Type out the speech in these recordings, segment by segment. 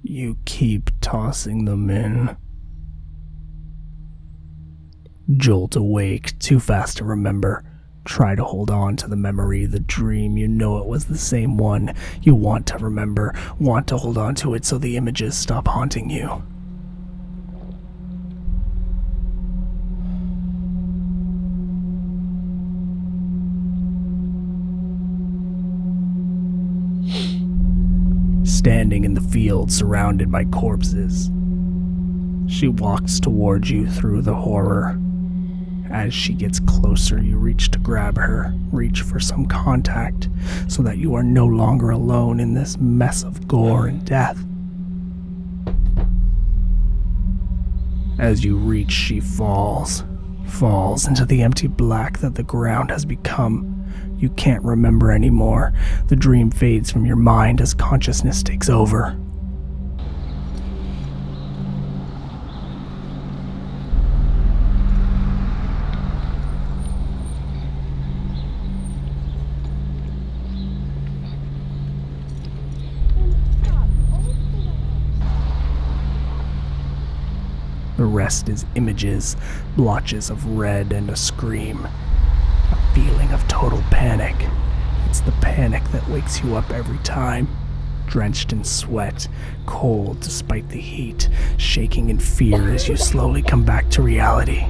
You keep tossing them in. Jolt awake, too fast to remember. Try to hold on to the memory, the dream. You know it was the same one. You want to remember, want to hold on to it so the images stop haunting you. Standing in the field surrounded by corpses, she walks towards you through the horror. As she gets closer, you reach to grab her, reach for some contact, so that you are no longer alone in this mess of gore and death. As you reach, she falls into the empty black that the ground has become. You can't remember anymore. The dream fades from your mind as consciousness takes over. The rest is images, blotches of red and a scream. A feeling of total panic. It's the panic that wakes you up every time. Drenched in sweat, cold despite the heat, shaking in fear as you slowly come back to reality.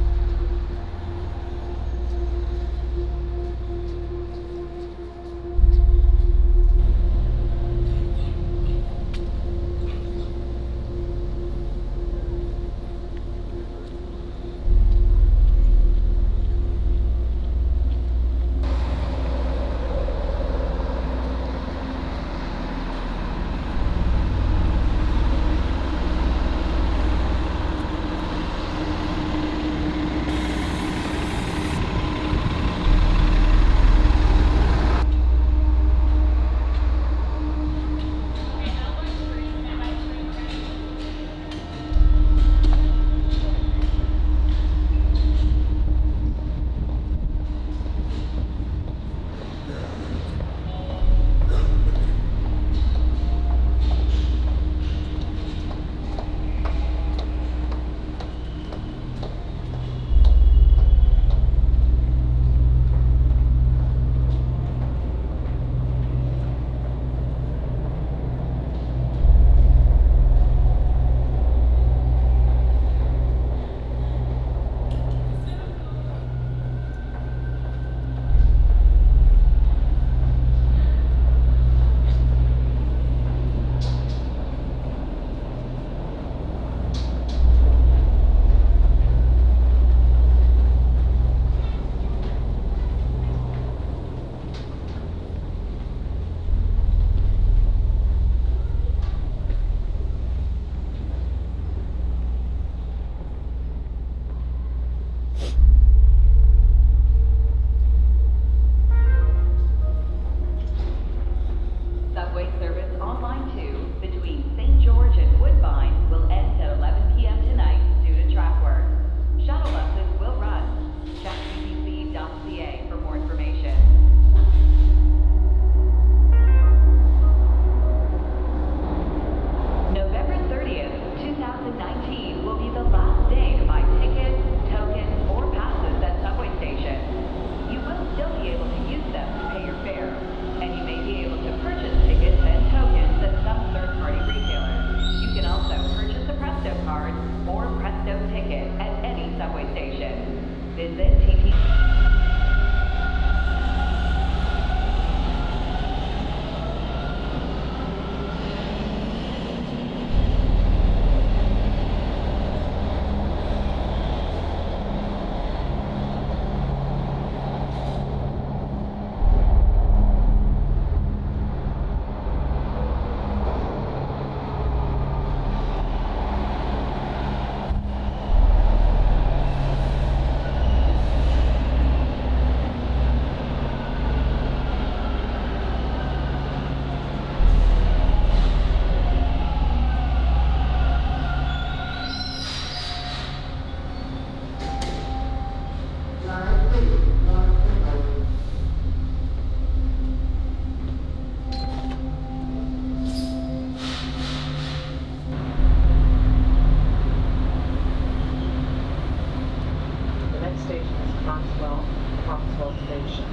Maxwell Station.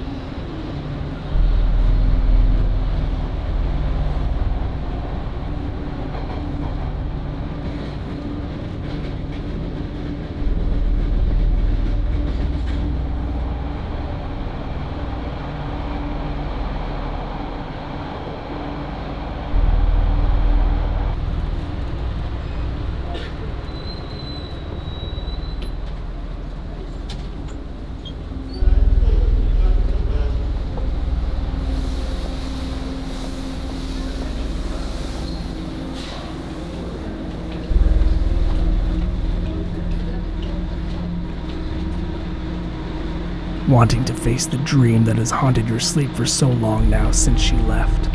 Wanting to face the dream that has haunted your sleep for so long now since she left.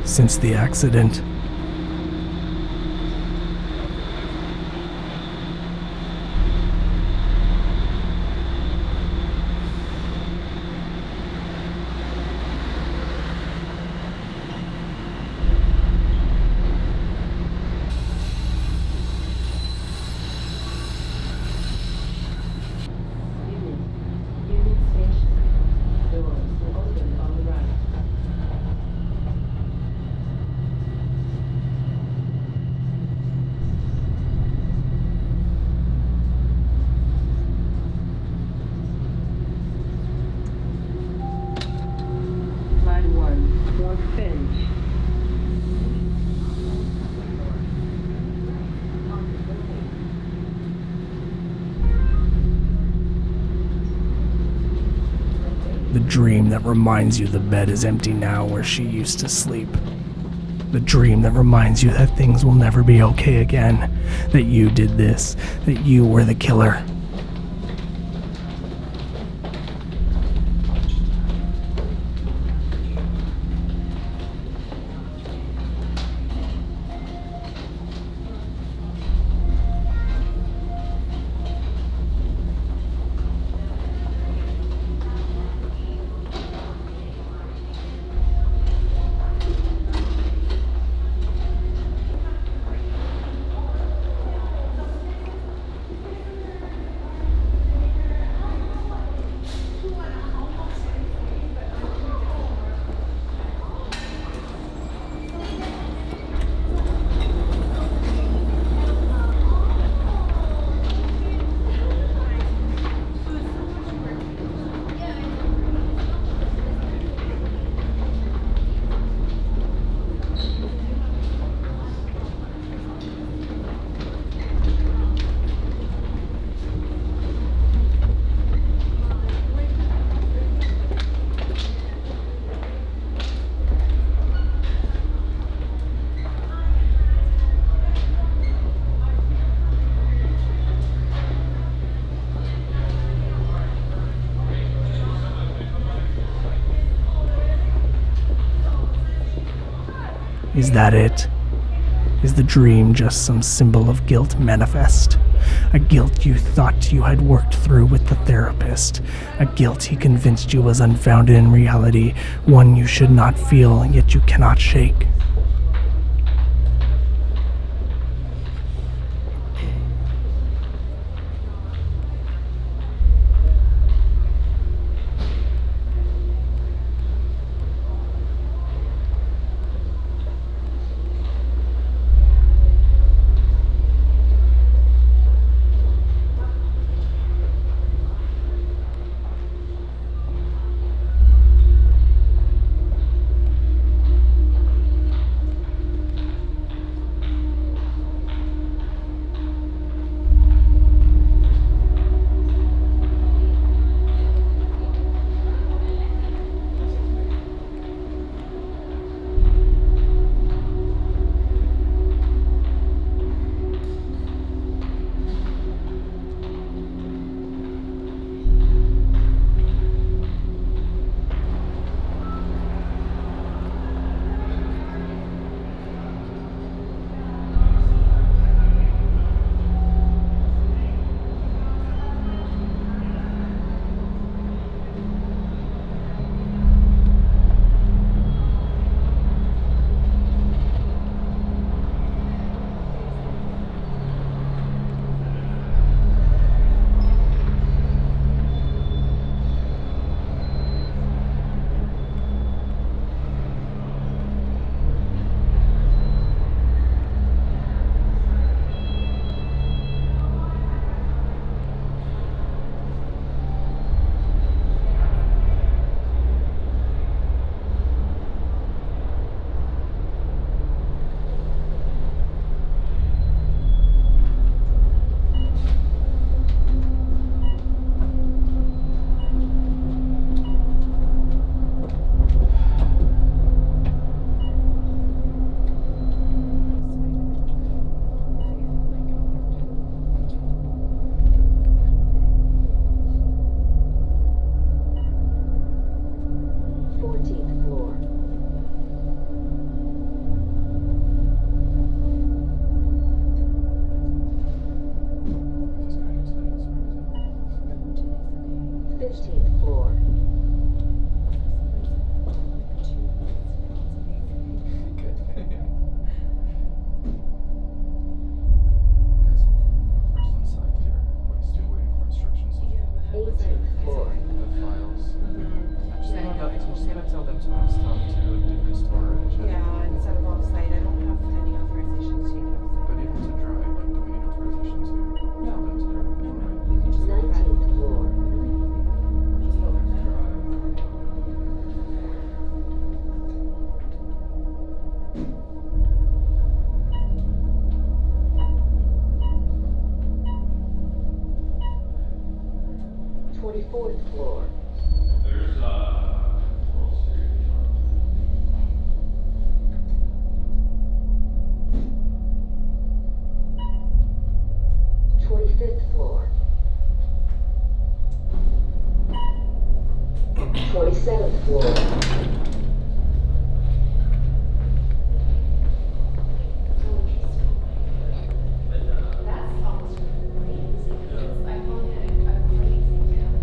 Since the accident. Unit station. Doors will open on the right. Line 1, North Finch. The dream that reminds you the bed is empty now where she used to sleep. The dream that reminds you that things will never be okay again. That you did this. That you were the killer. Is that it? Is the dream just some symbol of guilt manifest? A guilt you thought you had worked through with the therapist. A guilt he convinced you was unfounded in reality, one you should not feel, yet you cannot shake. 15th floor. Good. Guys, I'm first inside here. Still waiting for instructions. 18th floor. The files. I just want to tell them to move stuff to a different storage. Yeah, instead of off-site, I don't have any authorization to take it off-site. But even to drive, like, do we need authorization to No. tell them to their right? You can just go ahead. 19th floor. Just tell them to drive. 24th floor. There's 25th floor. 27th floor. That's almost crazy. I call it a crazy town.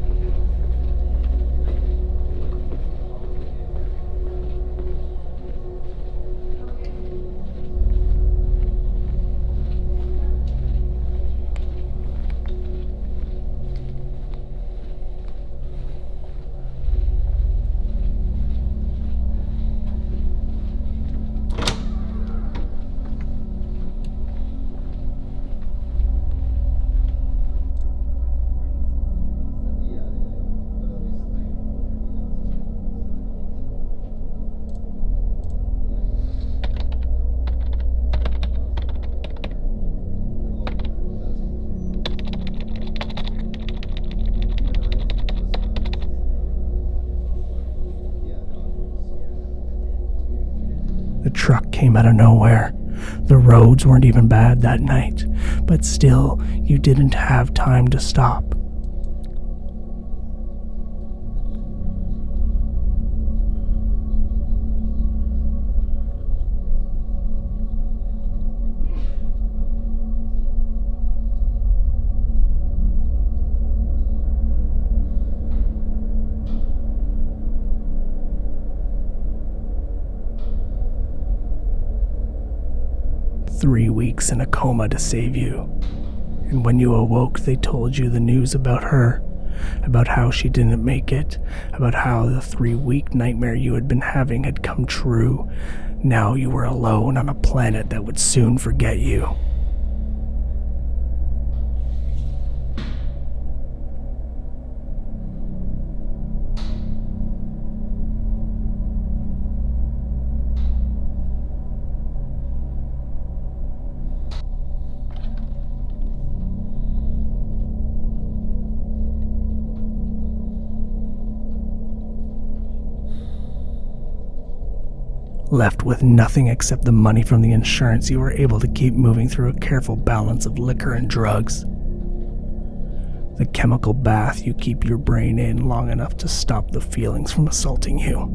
The truck came out of nowhere. The roads weren't even bad that night, but still, you didn't have time to stop. "3 weeks in a coma to save you. And when you awoke, they told you the news about her, about how she didn't make it, about how the 3-week nightmare you had been having had come true. Now you were alone on a planet that would soon forget you." Left with nothing except the money from the insurance, you were able to keep moving through a careful balance of liquor and drugs. The chemical bath you keep your brain in long enough to stop the feelings from assaulting you.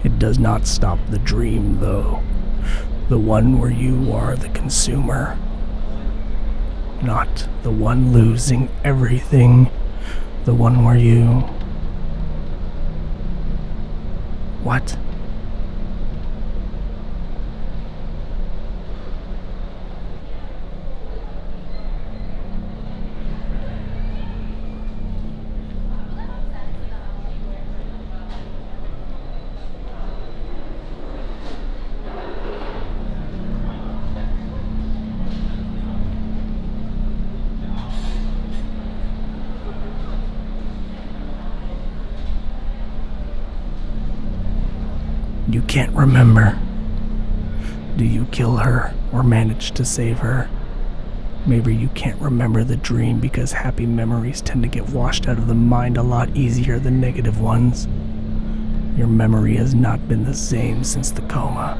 It does not stop the dream, though. The one where you are the consumer. Not the one losing everything. The one where you... What? You can't remember. Do you kill her or manage to save her? Maybe you can't remember the dream because happy memories tend to get washed out of the mind a lot easier than negative ones. Your memory has not been the same since the coma.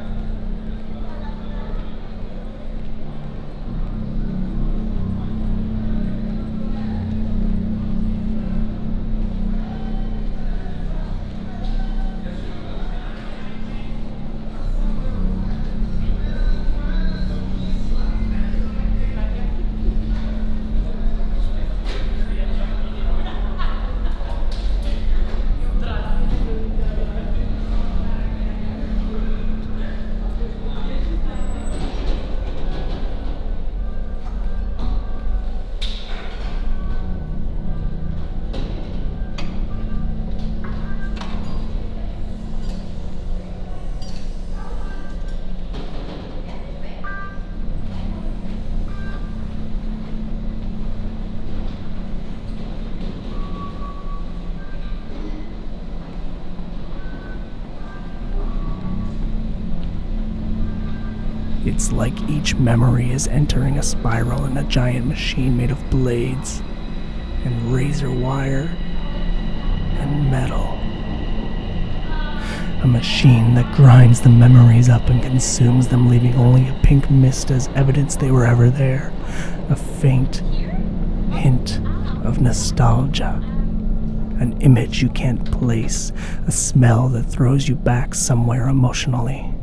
It's like each memory is entering a spiral in a giant machine made of blades and razor wire and metal. A machine that grinds the memories up and consumes them, leaving only a pink mist as evidence they were ever there. A faint hint of nostalgia. An image you can't place. A smell that throws you back somewhere emotionally.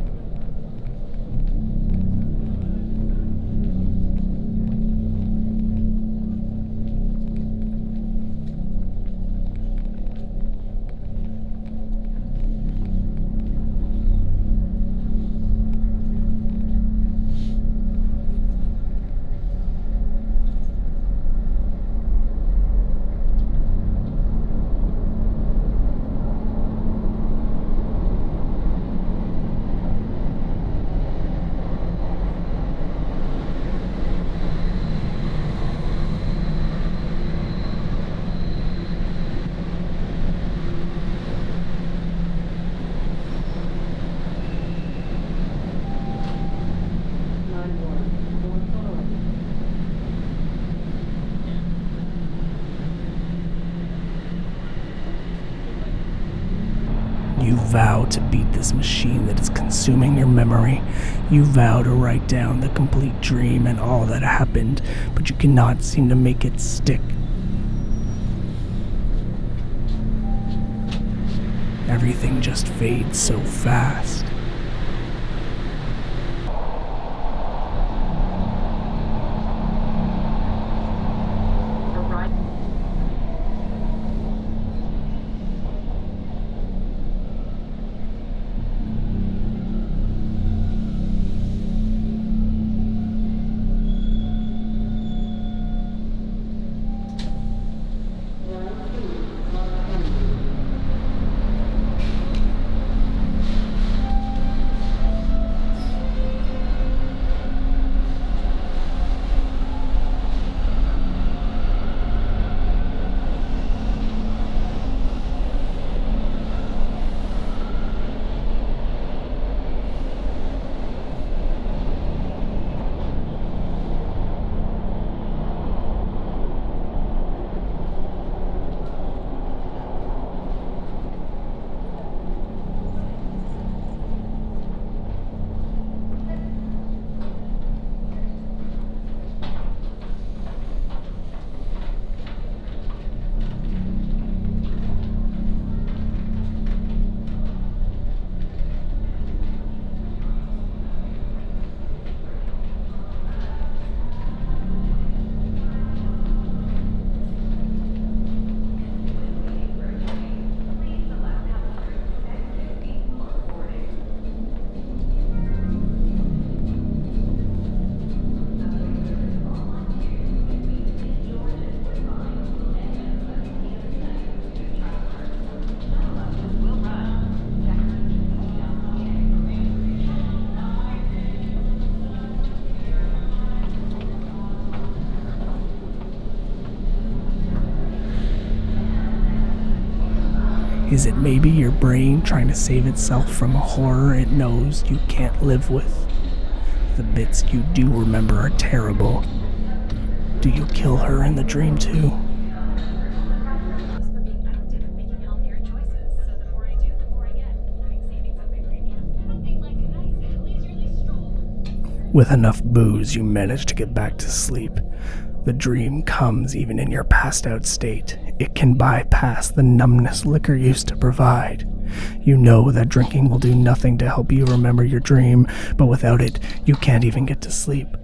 You vow to beat this machine that is consuming your memory. You vow to write down the complete dream and all that happened, but you cannot seem to make it stick. Everything just fades so fast. Is it maybe your brain trying to save itself from a horror it knows you can't live with? The bits you do remember are terrible. Do you kill her in the dream too? For being active and making healthier choices. So the more I do, the more I get. Having savings on my premium. Nothing like a nice leisurely stroll. With enough booze, you manage to get back to sleep. The dream comes even in your passed out state. It can bypass the numbness liquor used to provide. You know that drinking will do nothing to help you remember your dream, but without it, you can't even get to sleep.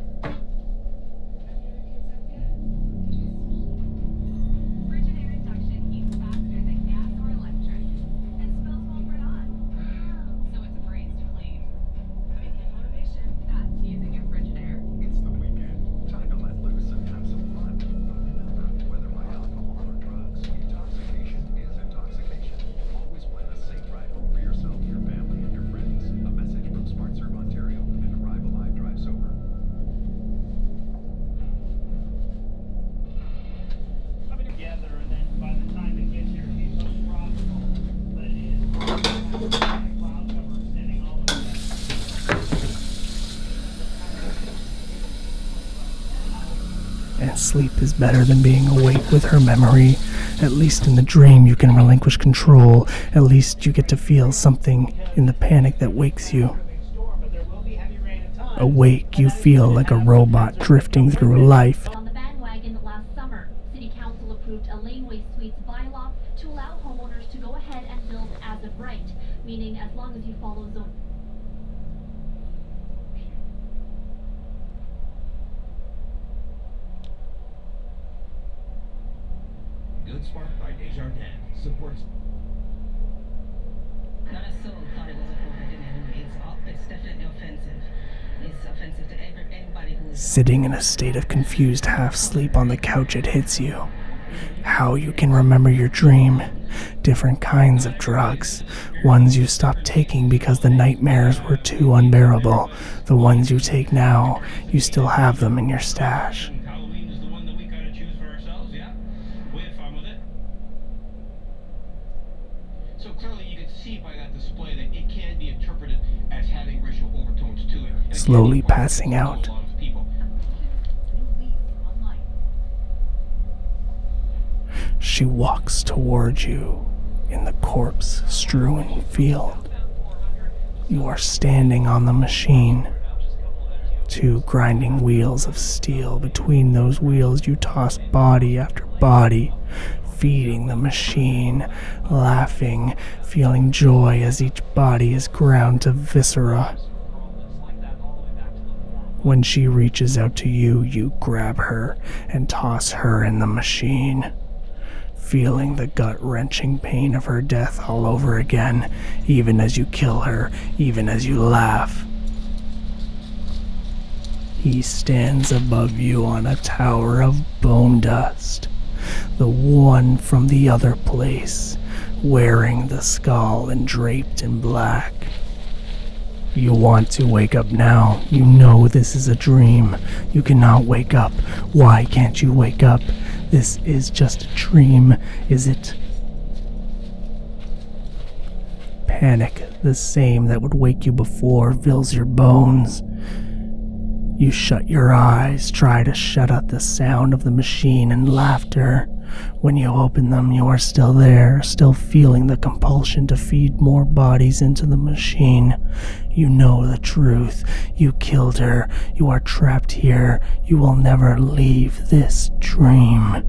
Frigidaire induction heats faster than gas or electric. And spills won't burn on. So it's a breeze to clean. Weekend motivation, that's using your Frigidaire. It's the weekend. Time to let loose and have some fun. Remember, whether by alcohol or drugs, intoxication is intoxication. Always plan a safe ride home for yourself, your family, and your friends. A message from SmartServe Ontario and Arrive Alive Drive Sober. And sleep is better than being awake with her memory. At least in the dream you can relinquish control. At least you get to feel something in the panic that wakes you. Awake, you feel like a robot drifting through life. On the bandwagon last summer, City Council approved a laneway suites bylaw to allow homeowners to go ahead and build as of right, meaning as long as you follow zone. Good Spark by Desjardins supports. Not a soul thought it was a forbidden enemy. It's definitely offensive. It's offensive to anybody who is... Sitting in a state of confused half-sleep on the couch, it hits you. How you can remember your dream. Different kinds of drugs. Ones you stopped taking because the nightmares were too unbearable. The ones you take now, you still have them in your stash. Halloween is the one that we kind of choose for ourselves, yeah? We had fun with it. So clearly you can see by that display that it can be interpreted as having racial overtones to it. And it Slowly can be passing out. a lot of people. She walks toward you in the corpse-strewn field. You are standing on the machine. Two grinding wheels of steel. Between those wheels you toss body after body, feeding the machine, laughing, feeling joy as each body is ground to viscera. When she reaches out to you, you grab her and toss her in the machine, feeling the gut-wrenching pain of her death all over again, even as you kill her, even as you laugh. He stands above you on a tower of bone dust, the one from the other place, wearing the skull and draped in black. You want to wake up now. You know this is a dream. You cannot wake up. Why can't you wake up? This is just a dream, is it? Panic, the same that would wake you before, fills your bones. You shut your eyes, try to shut out the sound of the machine and laughter. When you open them, you are still there, still feeling the compulsion to feed more bodies into the machine. You know the truth. You killed her. You are trapped here. You will never leave this dream.